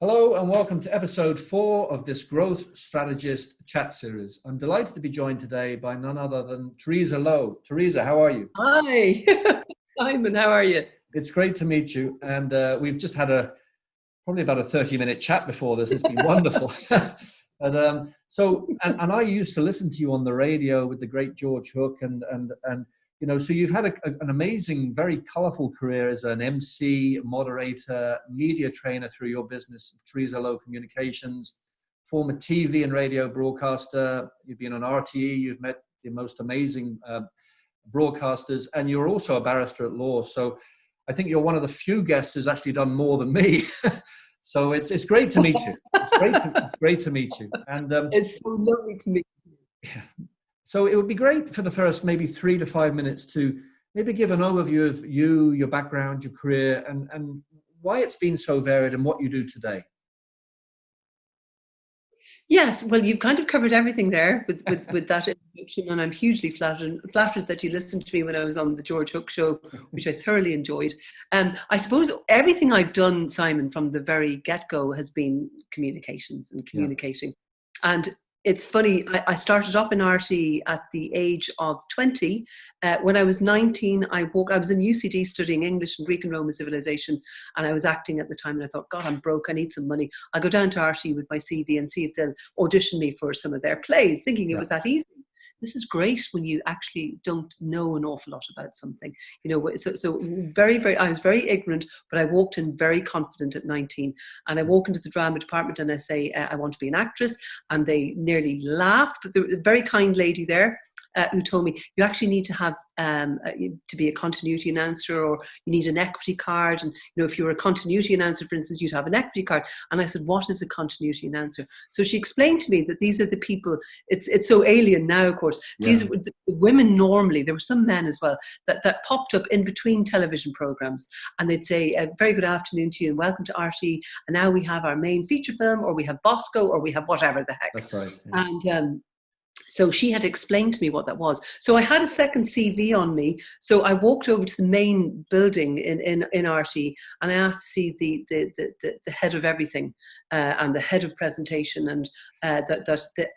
Hello and welcome to episode 4 of this Growth Strategist chat series. I'm delighted to be joined today by none other than Theresa Lowe. Theresa, how are you? Hi, Simon, how are you? It's great to meet you. And we've just had probably about a 30-minute chat before this. It's been wonderful. And I used to listen to you on the radio with the great George Hook so you've had an amazing, very colorful career as an MC, moderator, media trainer through your business, Theresa Lowe Communications, former TV and radio broadcaster. You've been on RTE. You've met the most amazing broadcasters, and you're also a barrister-at-law. So I think you're one of the few guests who's actually done more than me. So it's great to meet you. It's great to meet you. And it's so lovely to meet you. Yeah. So it would be great for the first maybe 3 to 5 minutes to maybe give an overview of you, your background, your career, and why it's been so varied and what you do today. Yes, well, you've kind of covered everything there with that introduction, and I'm hugely flattered that you listened to me when I was on the George Hook show, which I thoroughly enjoyed. I suppose everything I've done, Simon, from the very get-go has been communications and communicating. Yeah. And it's funny, I started off in RTE at the age of 20. When I was 19, I was in UCD studying English and Greek and Roman civilization, and I was acting at the time, and I thought, God, I'm broke, I need some money. I'll go down to RTE with my CV and see if they'll audition me for some of their plays, thinking it was that easy. This is great when you actually don't know an awful lot about something, so very, very, I was very ignorant, but I walked in very confident at 19, and I walk into the drama department and I say, I want to be an actress, and they nearly laughed, but there was a very kind lady there who told me, you actually need to have to be a continuity announcer, or you need an equity card. And if you were a continuity announcer, for instance, you'd have an equity card. And I said, what is a continuity announcer? So she explained to me that these are the people. It's so alien now, of course. These are the women normally. There were some men as well that popped up in between television programs, and they'd say, a very good afternoon to you and welcome to RTE. And now we have our main feature film, or we have Bosco, or we have whatever the heck. That's right. Yeah. And so she had explained to me what that was. So I had a second CV on me. So I walked over to the main building in RTE, and I asked to see the head of everything and the head of presentation. And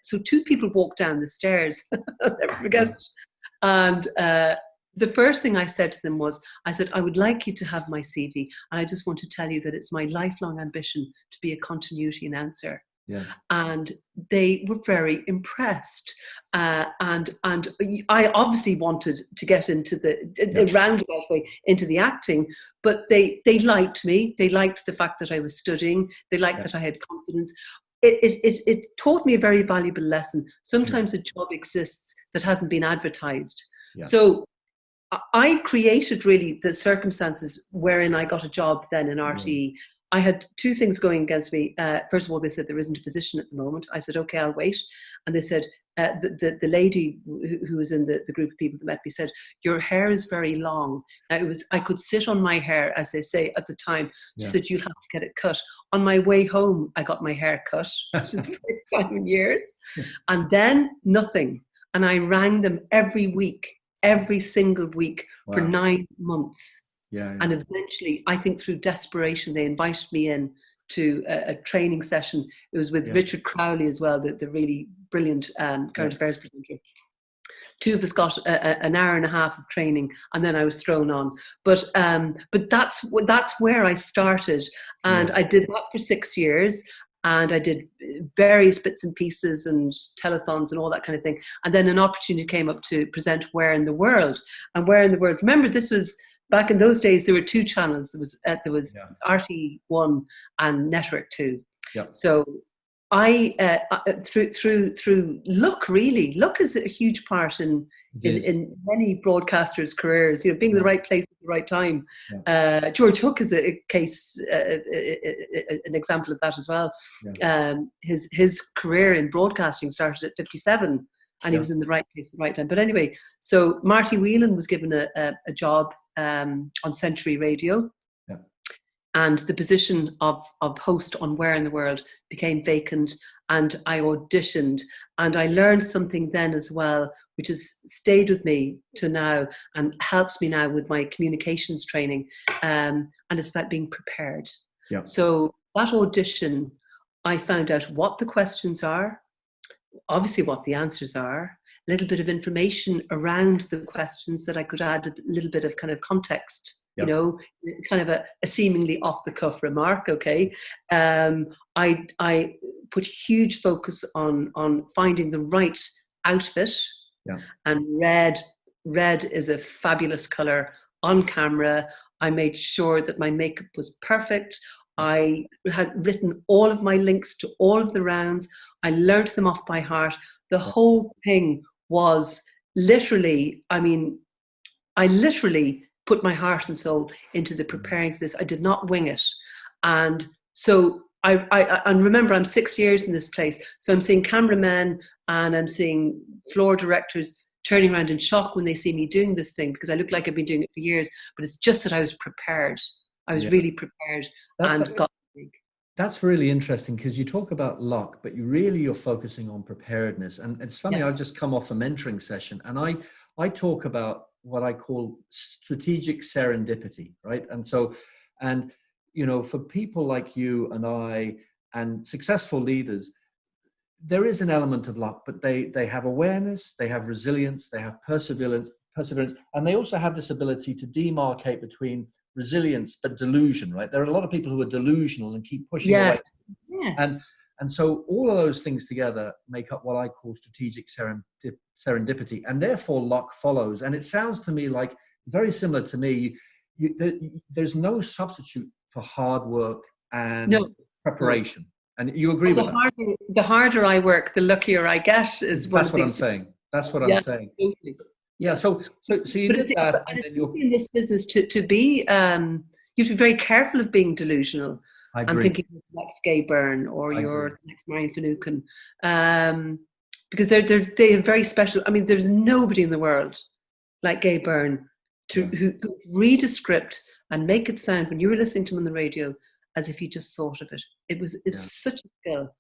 so two people walked down the stairs. I'll never forget it. And the first thing I said to them was, I said, I would like you to have my CV. And I just want to tell you that it's my lifelong ambition to be a continuity announcer. Yeah. And they were very impressed, and I obviously wanted to get into the roundabout way into the acting, but they liked me. They liked the fact that I was studying. They liked that I had confidence. It taught me a very valuable lesson. Sometimes a job exists that hasn't been advertised. Yeah. So I created really the circumstances wherein I got a job then in RTE. Yeah. I had two things going against me. First of all, they said there isn't a position at the moment. I said, okay, I'll wait. And they said, the lady who was in the group of people that met me said, your hair is very long. Now, I could sit on my hair, as they say at the time. She said, you'll have to get it cut. On my way home, I got my hair cut, which was the first time in years. And then nothing. And I rang them every single week for 9 months. Yeah. And eventually, I think through desperation, they invited me in to a training session. It was with Richard Crowley as well, the really brilliant current affairs presenter. Two of us got an hour and a half of training, and then I was thrown on. But that's where I started, and I did that for 6 years. And I did various bits and pieces and telethons and all that kind of thing. And then an opportunity came up to present Where in the World. And Where in the World, remember, this was back in those days, there were two channels. There was RT1 and Network 2. Yeah. So I, through luck, really, luck is a huge part in many broadcasters' careers. Being in the right place at the right time. Yeah. George Hook is an example of that as well. Yeah. His career in broadcasting started at 57, and he was in the right place at the right time. But anyway, so Marty Whelan was given a job on Century Radio. Yeah. And the position of host on Where in the World became vacant, and I auditioned, and I learned something then as well, which has stayed with me to now and helps me now with my communications training, and it's about being prepared. Yeah. So that audition, I found out what the questions are, obviously what the answers are, a little bit of information around the questions that I could add a little bit of kind of context, Yep. you know, kind of a seemingly off the cuff remark. Okay. I put huge focus on finding the right outfit, Yeah. and red is a fabulous color on camera. I made sure that my makeup was perfect. I had written all of my links to all of the rounds. I learned them off by heart. The whole thing was literally, I mean, I literally put my heart and soul into the preparing for this. I did not wing it. And so and remember, I'm 6 years in this place. So I'm seeing cameramen and I'm seeing floor directors turning around in shock when they see me doing this thing, because I look like I've been doing it for years, but it's just that I was prepared. I was really prepared and got big. That's really interesting, because you talk about luck, but you're focusing on preparedness. And it's funny, I've just come off a mentoring session, and I talk about what I call strategic serendipity, right? And so, and you know, for people like you and I and successful leaders, there is an element of luck, but they have awareness, they have resilience, they have perseverance, and they also have this ability to demarcate between resilience but delusion, right? There are a lot of people who are delusional and keep pushing away. And so all of those things together make up what I call strategic serendipity, and therefore luck follows. And it sounds to me like, very similar to me, there's no substitute for hard work and preparation. And you agree with that? The harder I work, the luckier I get. That's what I'm saying. That's what I'm saying. Totally. Yeah. So you did that, and then you're in this business to be. You have to be very careful of being delusional. I'm thinking of the next Gay Byrne or the next Marion Finucane, because they have very special. I mean, there's nobody in the world like Gay Byrne who read a script and make it sound, when you were listening to him on the radio, as if he just thought of it. It was such a skill.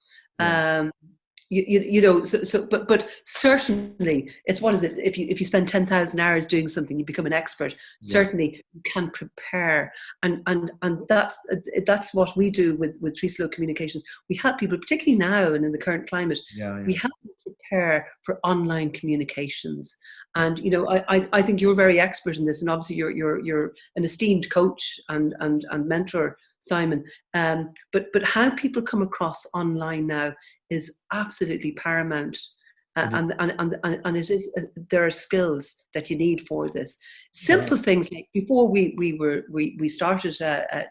You know, but certainly it's, what is it? If you spend 10,000 hours doing something, you become an expert. Certainly you can prepare, and that's what we do with Theresa Lowe Communications. We help people, particularly now and in the current climate. We help them prepare for online communications. And you know, I think you're very expert in this, and obviously you're an esteemed coach and mentor, Simon. But how people come across online now is absolutely paramount, and it is. There are skills that you need for this. Simple things like, before we started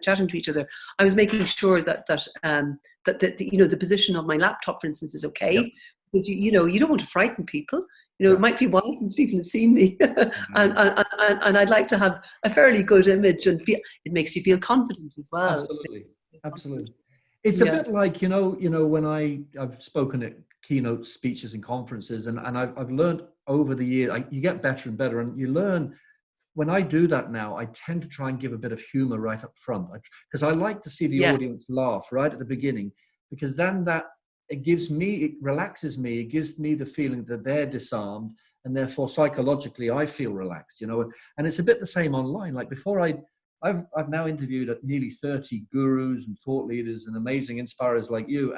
chatting to each other, I was making sure that you know, the position of my laptop, for instance, is okay, because you know, you don't want to frighten people. You know, it might be a while since people have seen me, and I'd like to have a fairly good image, and it makes you feel confident as well. Absolutely. It's a bit like, you know, when I've spoken at keynote speeches and conferences, and I've learned over the year, you get better and better, and you learn. When I do that now, I tend to try and give a bit of humor right up front, because I like to see the audience laugh right at the beginning, because then it relaxes me, it gives me the feeling that they're disarmed, and therefore psychologically I feel relaxed, you know. And it's a bit the same online. Like, before I've now interviewed nearly 30 gurus and thought leaders and amazing inspirers like you.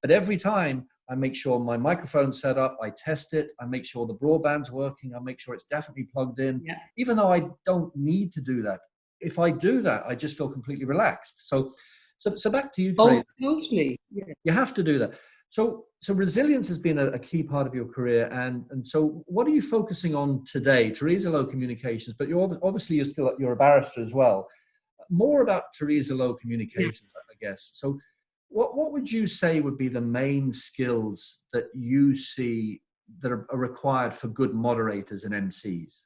But every time I make sure my microphone's set up, I test it, I make sure the broadband's working, I make sure it's definitely plugged in, even though I don't need to do that. If I do that, I just feel completely relaxed. So back to you, Theresa. Oh, totally. You have to do that. So resilience has been a key part of your career, and so what are you focusing on today? Theresa Lowe Communications, but you're a barrister as well. More about Theresa Lowe Communications, I guess. So what would you say would be the main skills that you see that are required for good moderators and MCs?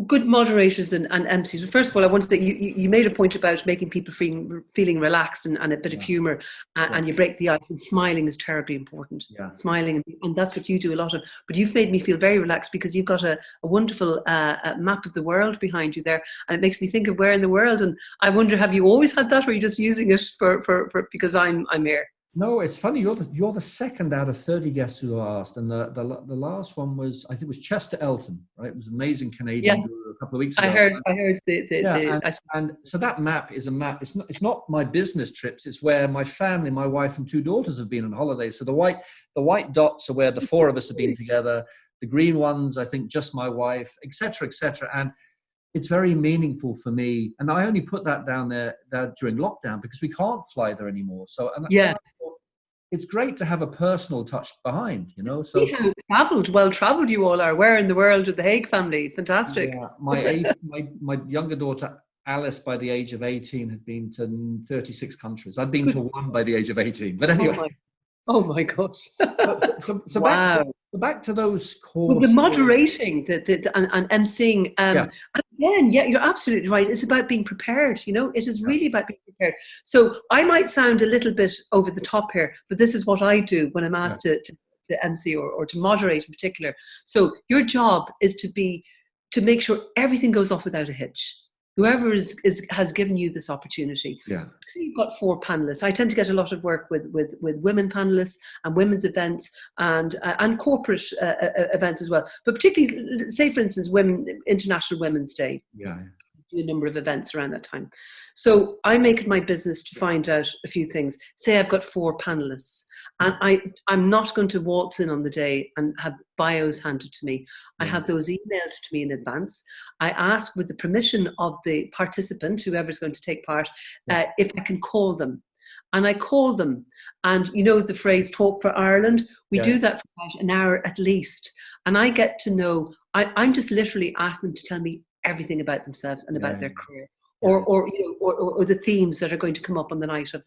Good moderators and MCs. First of all, I want to say you made a point about making people feeling relaxed and a bit of humour, and you break the ice, and smiling is terribly important. Smiling, and that's what you do a lot of. But you've made me feel very relaxed, because you've got a wonderful map of the world behind you there, and it makes me think of where in the world. And I wonder, have you always had that, or are you just using it for because I'm here? No, it's funny. You're the second out of 30 guests who are asked, and the last one was, I think it was Chester Elton, right? It was an amazing Yeah, Canadian guru a couple of weeks I ago. heard. I heard Yeah, the. and so that map is a map. It's not my business trips. It's where my family, my wife and two daughters have been on holiday. So the white dots are where the four of us have been together. The green ones, I think, just my wife, etc., etc. And it's very meaningful for me. And I only put that down there during lockdown because we can't fly there anymore. So and then Yeah. I thought it's great to have a personal touch behind, See So how well traveled you all are. Where in the world with the Haigh family? Fantastic. yeah, my younger daughter Alice, by the age of 18, had been to 36 countries. I'd been to one by the age of 18. But Oh anyway, my, oh my gosh. so Wow. back to those Well, core the skills. moderating, and emceeing, Yeah, again, yeah, you're absolutely right. It's about being prepared. It is yeah, really about being prepared. So I might sound a little bit over the top here, but this is what I do when I'm yeah, asked to MC or to moderate in particular. So your job is to make sure everything goes off without a hitch. Whoever has given you this opportunity. yeah, So you've got four panelists. I tend to get a lot of work with women panelists and women's events and corporate events as well. But particularly, say for instance, International Women's Day. yeah, Do a number of events around that time. So I make it my business to find out a few things. Say I've got four panelists, and I'm not going to waltz in on the day and have bios handed to me. I yeah, have those emailed to me in advance. I ask, with the permission of the participant, whoever's going to take part, yeah, if I can call them. And I call them. And the phrase "talk for Ireland." We yeah, do that for about an hour at least. And I get to know, I'm just literally asking them to tell me everything about themselves and about yeah, their career, yeah, or the themes that are going to come up on the night of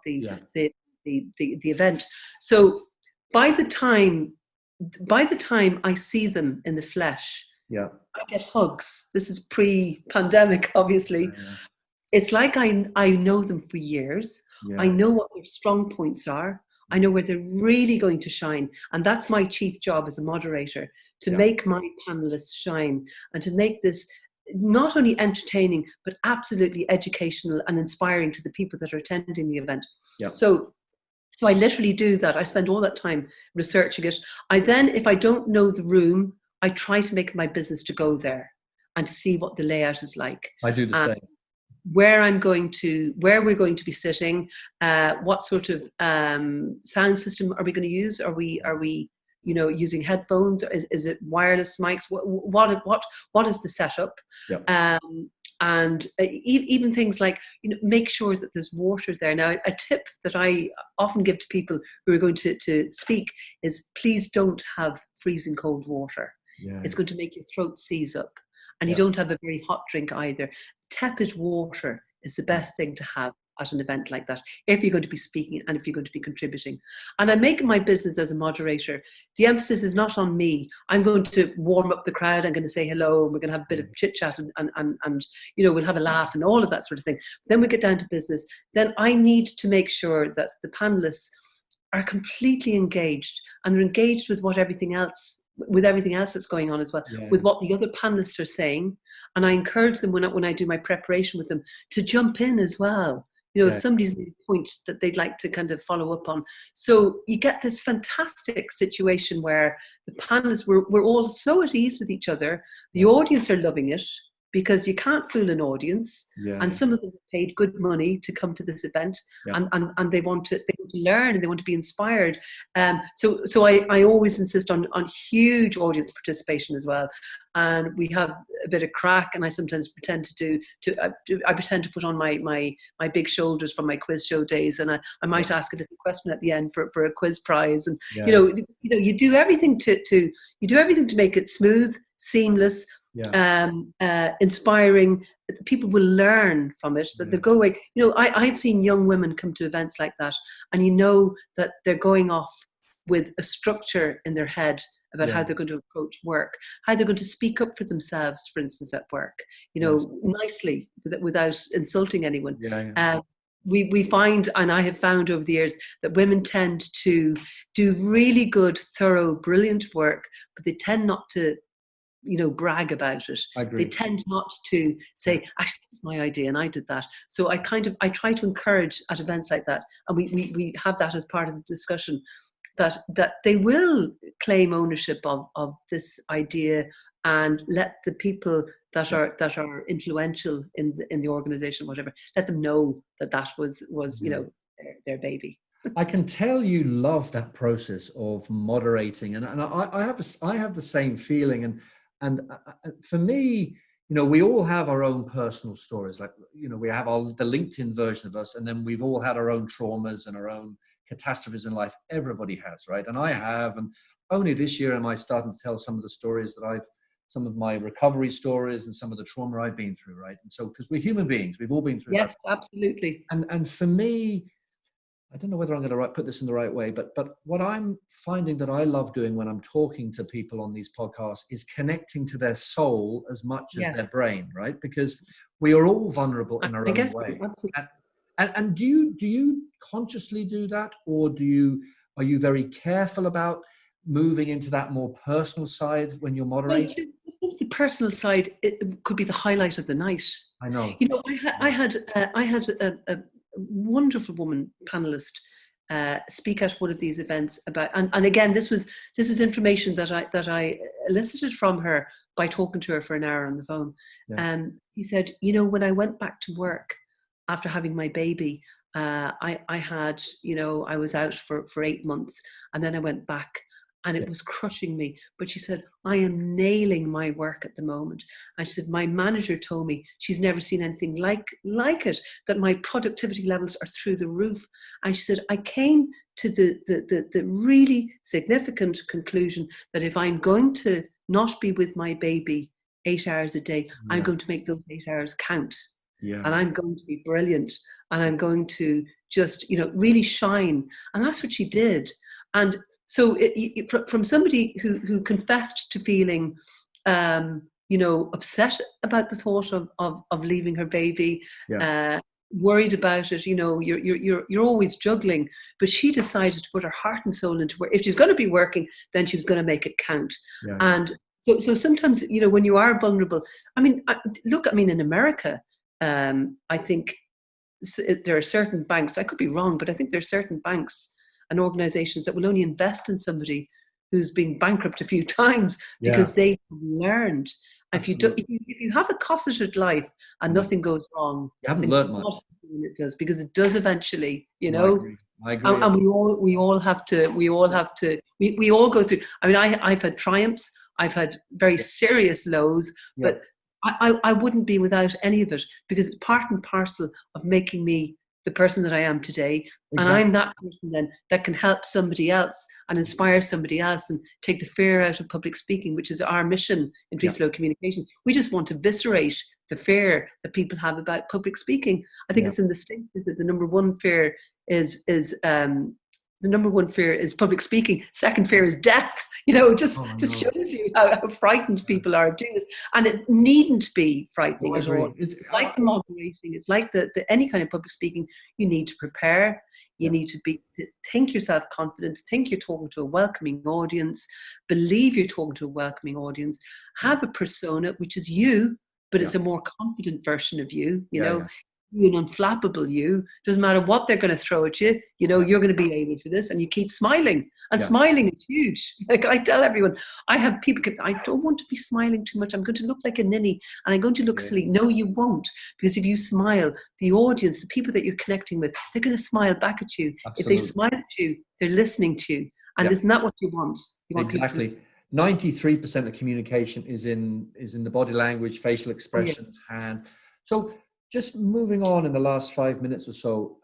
yeah, the event. So by the time I see them in the flesh, yeah, I get hugs. This is pre-pandemic, obviously. yeah, It's like I know them for years. I yeah, know what their strong points are. I know where they're really going to shine. And that's my chief job as a moderator, to yeah, make my panelists shine and to make this not only entertaining, but absolutely educational and inspiring to the people that are attending the event. yeah, So I literally do that. I spend all that time researching it. I then, if I don't know the room, I try to make it my business to go there and see what the layout is like. I do the same. Where we're going to be sitting, what sort of sound system are we going to use? Are we using headphones? Is it wireless mics? What is the setup? Yeah, And even things like, make sure that there's water there. Now, a tip that I often give to people who are going to speak is, please don't have freezing cold water. yeah, It's going to make your throat seize up. And you yeah, don't have a very hot drink either. Tepid water is the best thing to have at an event like that, if you're going to be speaking and if you're going to be contributing. And I'm making my business as a moderator. The emphasis is not on me. I'm going to warm up the crowd. I'm going to say hello, and we're going to have a bit of chit chat and we'll have a laugh and all of that sort of thing. Then we get down to business. Then I need to make sure that the panelists are completely engaged, and they're engaged with everything else that's going on as well, yeah, with what the other panelists are saying. And I encourage them when I do my preparation with them to jump in as well. If yeah, somebody's made a point that they'd like to kind of follow up on. So you get this fantastic situation where the panelists, we're all so at ease with each other. The audience are loving it, because you can't fool an audience. yeah, And some of them paid good money to come to this event, yeah, and they want to learn, and they want to be inspired. So I always insist on huge audience participation as well. And we have a bit of crack, and I sometimes pretend I pretend to put on my big shoulders from my quiz show days, and I might ask a little question at the end for a quiz prize. And yeah, you do everything to make it smooth, seamless, yeah, inspiring. People will learn from it, that yeah, they go away. I've seen young women come to events like that, and that they're going off with a structure in their head about yeah, how they're going to approach work, how they're going to speak up for themselves, for instance, at work, yes, nicely, without insulting anyone. yeah, yeah, We find, and I have found over the years, that women tend to do really good, thorough, brilliant work, but they tend not to brag about it. I agree. They tend not to say, actually, that's my idea and I did that. So I try to encourage at events like that, and we have that as part of the discussion, that they will claim ownership of this idea, and let the people that are influential in the organization, whatever, let them know that was their baby. I can tell you love that process of moderating, and I have the same feeling, and for me, we all have our own personal stories. Like, we have the LinkedIn version of us, and then we've all had our own traumas and our own catastrophes in life. Everybody has, right? And I have, and only this year am I starting to tell some of the stories that some of my recovery stories and some of the trauma I've been through, right? And so, because we're human beings, we've all been through that. Yes, absolutely. And for me, I don't know whether I'm going to put this in the right way, but what I'm finding that I love doing when I'm talking to people on these podcasts is connecting to their soul as much as their brain, right? Because we are all vulnerable in our own way. And do you consciously do that, or are you very careful about moving into that more personal side when you're moderating? Well, the personal side, it could be the highlight of the night. I know. I had a wonderful woman panelist speak at one of these events about, and again, this was information that I elicited from her by talking to her for an hour on the phone. And he said, when I went back to work after having my baby, I had, I was out for 8 months, and then I went back, and it was crushing me. But she said, I am nailing my work at the moment. And she said, my manager told me she's never seen anything like it, that my productivity levels are through the roof. And she said, I came to the really significant conclusion that if I'm going to not be with my baby 8 hours a day, I'm going to make those 8 hours count. And I'm going to be brilliant. And I'm going to just, really shine. And that's what she did. And so from somebody who confessed to feeling, upset about the thought of leaving her baby, worried about it, you're always juggling, but she decided to put her heart and soul into work. If she's going to be working, then she was going to make it count. And so sometimes, when you are vulnerable, in America, I think there are certain banks, I could be wrong, but I think there are certain banks and organizations that will only invest in somebody who's been bankrupt a few times because they have learned. If you have a cosseted life and nothing goes wrong, you haven't learned much. It does, because it does eventually, I agree. And we all go through. I've had triumphs, I've had very serious lows, but I wouldn't be without any of it, because it's part and parcel of making me the person that I am today. And I'm that person then that can help somebody else and inspire somebody else and take the fear out of public speaking, which is our mission in Theresa Lowe Communications. We just want to eviscerate the fear that people have about public speaking. I think it's in the States that the number one fear is public speaking. Second fear is death. Just shows you how frightened people are of doing this. And it needn't be frightening at all. It's like the moderating. It's like the any kind of public speaking. You need to prepare. You need to think yourself confident. Think you're talking to a welcoming audience. Believe you're talking to a welcoming audience. Have a persona, which is you, but it's a more confident version of you. You an unflappable you. Doesn't matter what they're going to throw at you. You're going to be able for this, and you keep smiling. And smiling is huge. Like I tell everyone, I have people, I don't want to be smiling too much. I'm going to look like a ninny and I'm going to look silly. No, you won't. Because if you smile, the audience, the people that you're connecting with, they're going to smile back at you. Absolutely. If they smile at you, they're listening to you. And isn't that what you want? Exactly. 93% of communication is in the body language, facial expressions, hand. So just moving on in the last 5 minutes or so,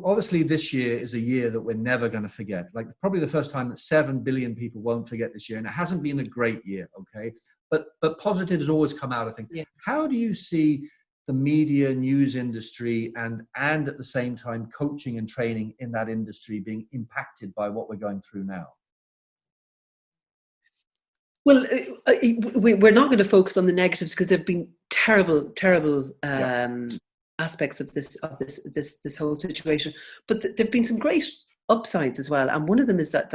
obviously this year is a year that we're never going to forget. Like probably the first time that 7 billion people won't forget this year. And it hasn't been a great year, okay? But positives always come out of things. How do you see the media news industry and at the same time coaching and training in that industry being impacted by what we're going through now? Well, we're not going to focus on the negatives because there've been terrible aspects of this whole situation. But there've been some great upsides as well, and one of them is that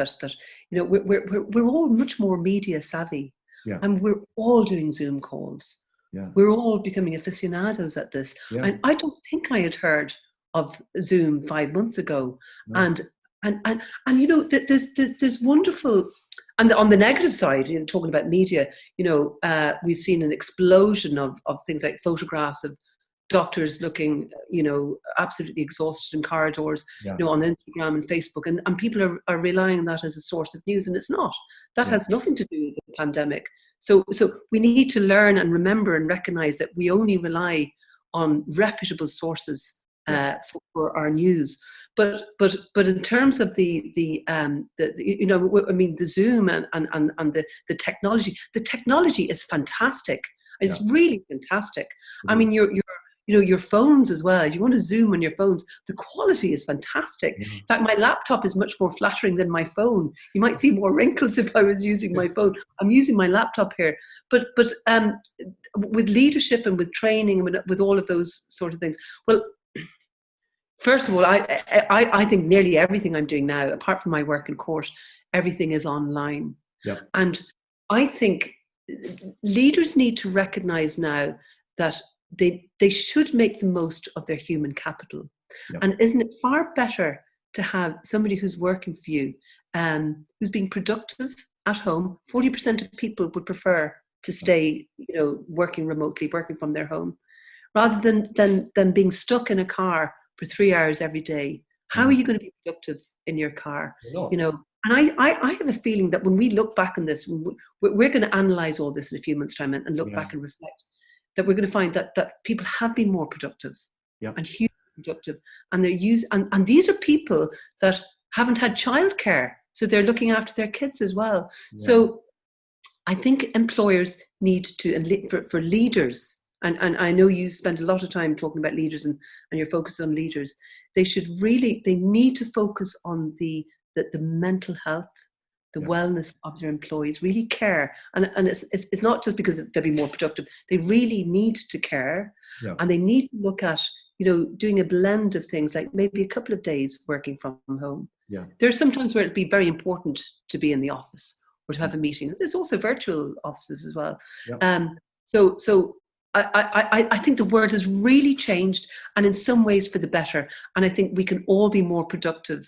we're all much more media savvy, Yeah. And we're all doing Zoom calls. Yeah. We're all becoming aficionados at this. Yeah. And I don't think I had heard of Zoom 5 months ago. No. And you know, there's wonderful, and on the negative side, you know, talking about media, you know, we've seen an explosion of things like photographs of doctors looking, you know, absolutely exhausted in corridors, Yeah. you know, on Instagram and Facebook, and people are relying on that as a source of news, and it's not. That Yeah. has nothing to do with the pandemic. So we need to learn and remember and recognize that we only rely on reputable sources for our news. But in terms of the you know, I mean, the Zoom and the technology is fantastic. It's really fantastic. I mean, you know, your phones as well. If you want to Zoom on your phones, the quality is fantastic. Yeah. In fact, my laptop is much more flattering than my phone. You might see more wrinkles if I was using my phone. I'm using my laptop here. But with leadership and with training and with all of those sort of things, well, first of all, I think nearly everything I'm doing now, apart from my work in court, everything is online. Yep. And I think leaders need to recognize now that they should make the most of their human capital. Yep. And isn't it far better to have somebody who's working for you, who's being productive at home? 40% of people would prefer to stay, you know, working remotely, working from their home, rather than being stuck in a car for 3 hours every day. How are you going to be productive in your car? You know, and I have a feeling that when we look back on this, we're going to analyze all this in a few months' time and look back and reflect, that we're going to find that people have been more productive and hugely productive, and and these are people that haven't had childcare, so they're looking after their kids as well. So I think employers need to, and for leaders, and I know you spend a lot of time talking about leaders and you're focused on leaders, they need to focus on the mental health, the wellness of their employees, really care. And it's not just because they'll be more productive. They really need to care. And they need to look at, you know, doing a blend of things, like maybe a couple of days working from home. There's sometimes where it'd be very important to be in the office or to have a meeting. There's also virtual offices as well. So I think the world has really changed, and in some ways for the better. And I think we can all be more productive.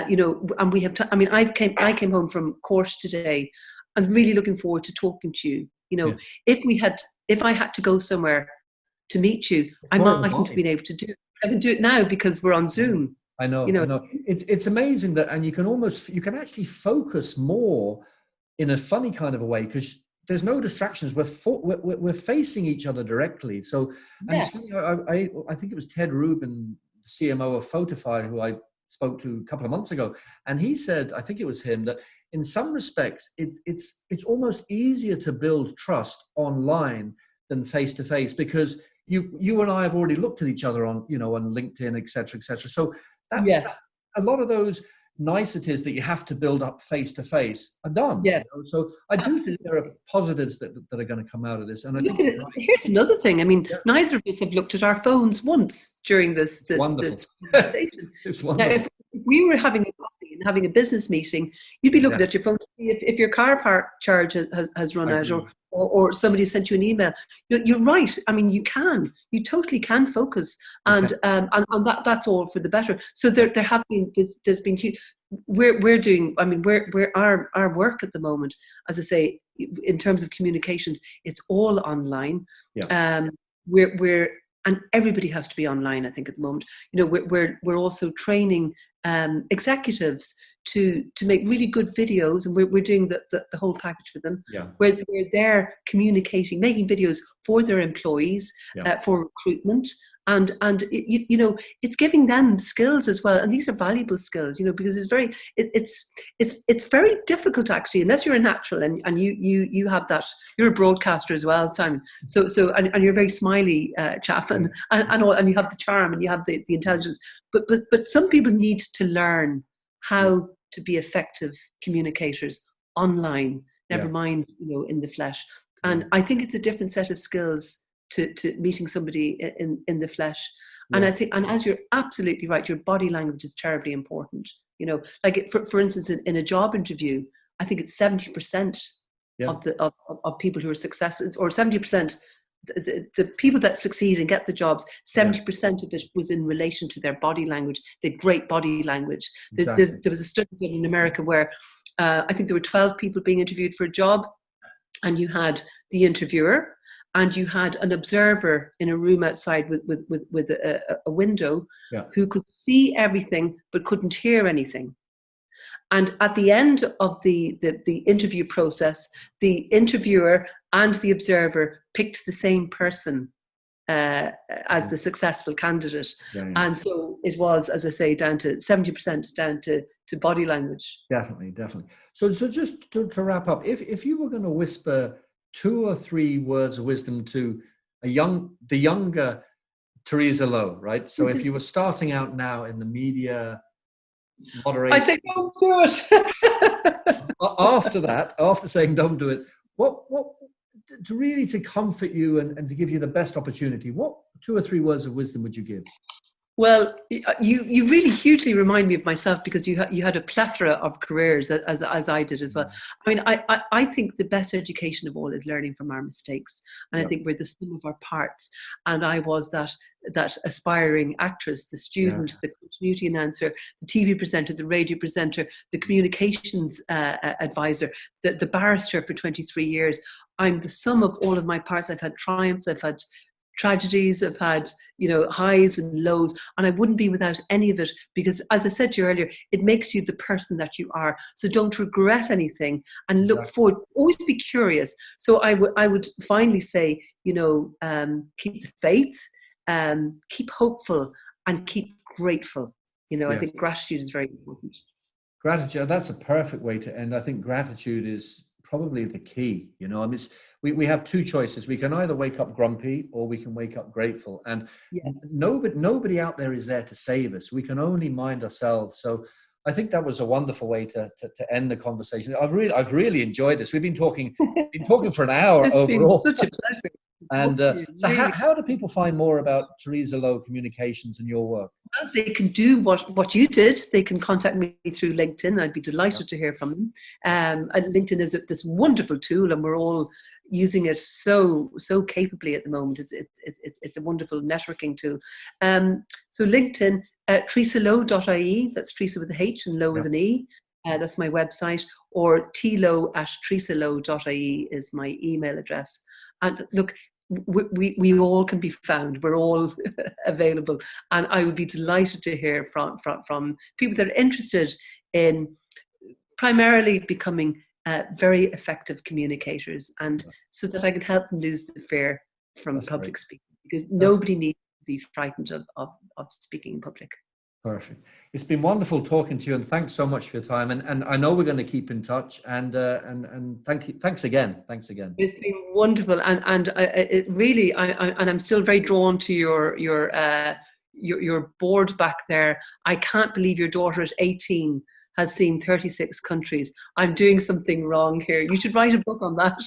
You know, and we have. I came home from court today. I'm really looking forward to talking to you. You know, if I had to go somewhere to meet you, I mightn't have been able to do it. I can do it now because we're on Zoom. I know. You know, I know. It's amazing that, and you can actually focus more in a funny kind of a way, because there's no distractions. We're facing each other directly. So, and it's funny, I think it was Ted Rubin, CMO of Photify, who I spoke to a couple of months ago, and he said, I think it was him, that in some respects it's almost easier to build trust online than face to face, because you and I have already looked at each other on, you know, on LinkedIn, etc. So that a lot of those niceties that you have to build up face to face are done. You know? So I do think there are positives that are going to come out of this. And I think here's another thing. I mean, neither of us have looked at our phones once during this conversation. It's wonderful. Now, if we were having a coffee and having a business meeting, you'd be looking at your phone to see if your car park charge has run out, or somebody sent you an email. You're right. I mean, you totally can focus, and that's all for the better. So there's been huge. We're doing. I mean, we're our work at the moment, as I say, in terms of communications, it's all online. And everybody has to be online, I think, at the moment. You know, we're also training executives to make really good videos, and we're doing the whole package for them, where they're communicating, making videos for their employees, for recruitment, and you know, it's giving them skills as well, and these are valuable skills, you know, because it's very difficult actually, unless you're a natural and you have that. You're a broadcaster as well, Simon. So and you're a very smiley chap, and you have the charm and you have the intelligence. But some people need to learn how to be effective communicators online, never mind, you know, in the flesh. And I think it's a different set of skills to meeting somebody in the flesh. And I think, and as you're absolutely right, your body language is terribly important. You know, like for instance, in a job interview, I think it's 70% of people who are successful, or 70%. The people that succeed and get the jobs, 70% of it was in relation to their body language. They had great body language. Exactly. There was a study done in America where I think there were 12 people being interviewed for a job, and you had the interviewer and you had an observer in a room outside with a window who could see everything but couldn't hear anything. And at the end of the interview process, the interviewer and the observer picked the same person as the successful candidate. And so it was, as I say, down to 70% down to body language. Definitely. So just to wrap up, if you were going to whisper 2 or 3 words of wisdom to the younger Theresa Lowe, right? So if you were starting out now in the media, moderator, I'd say don't do it. after saying don't do it, what to really to comfort you and to give you the best opportunity, what 2 or 3 words of wisdom would you give? Well, you really hugely remind me of myself, because you had a plethora of careers as I did as well. I mean, I think the best education of all is learning from our mistakes, and I think we're the sum of our parts. And I was that aspiring actress, the student, the continuity announcer, the TV presenter, the radio presenter, the communications advisor, the barrister for 23 years. I'm the sum of all of my parts. I've had triumphs, I've had tragedies, I've had, highs and lows, and I wouldn't be without any of it, because, as I said to you earlier, it makes you the person that you are. So don't regret anything and look forward. Always be curious. So I would finally say, keep the faith, keep hopeful, and keep grateful. I think gratitude is very important. Gratitude, that's a perfect way to end. I think gratitude is probably the key. We have 2 choices. We can either wake up grumpy or we can wake up grateful. And nobody out there is there to save us. We can only mind ourselves. So I think that was a wonderful way to end the conversation. I've really enjoyed this. We've been talking for an hour overall. Been such a pleasure. And so how do people find more about Theresa Lowe Communications and your work? Well, they can do what you did. They can contact me through LinkedIn. I'd be delighted to hear from them. And LinkedIn is this wonderful tool, and we're all using it so capably at the moment. It's a wonderful networking tool. So LinkedIn, theresalowe.ie, that's Theresa with a H and Lowe with an E. That's my website. Or tlowe@theresalowe.ie is my email address. And look, we all can be found. We're all available, and I would be delighted to hear from people that are interested in primarily becoming very effective communicators, and so that I can help them lose the fear from public speaking, because nobody needs to be frightened of speaking in public. Perfect. It's been wonderful talking to you, and thanks so much for your time. And I know we're going to keep in touch. And thank you. Thanks again. It's been wonderful, and it really, I'm still very drawn to your board back there. I can't believe your daughter at 18 has seen 36 countries. I'm doing something wrong here. You should write a book on that.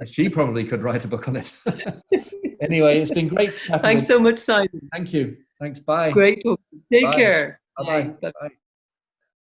She probably could write a book on it. Anyway, it's been great. Thanks so much, Simon. Thank you. Thanks. Bye. Great. Take care. Bye. Bye.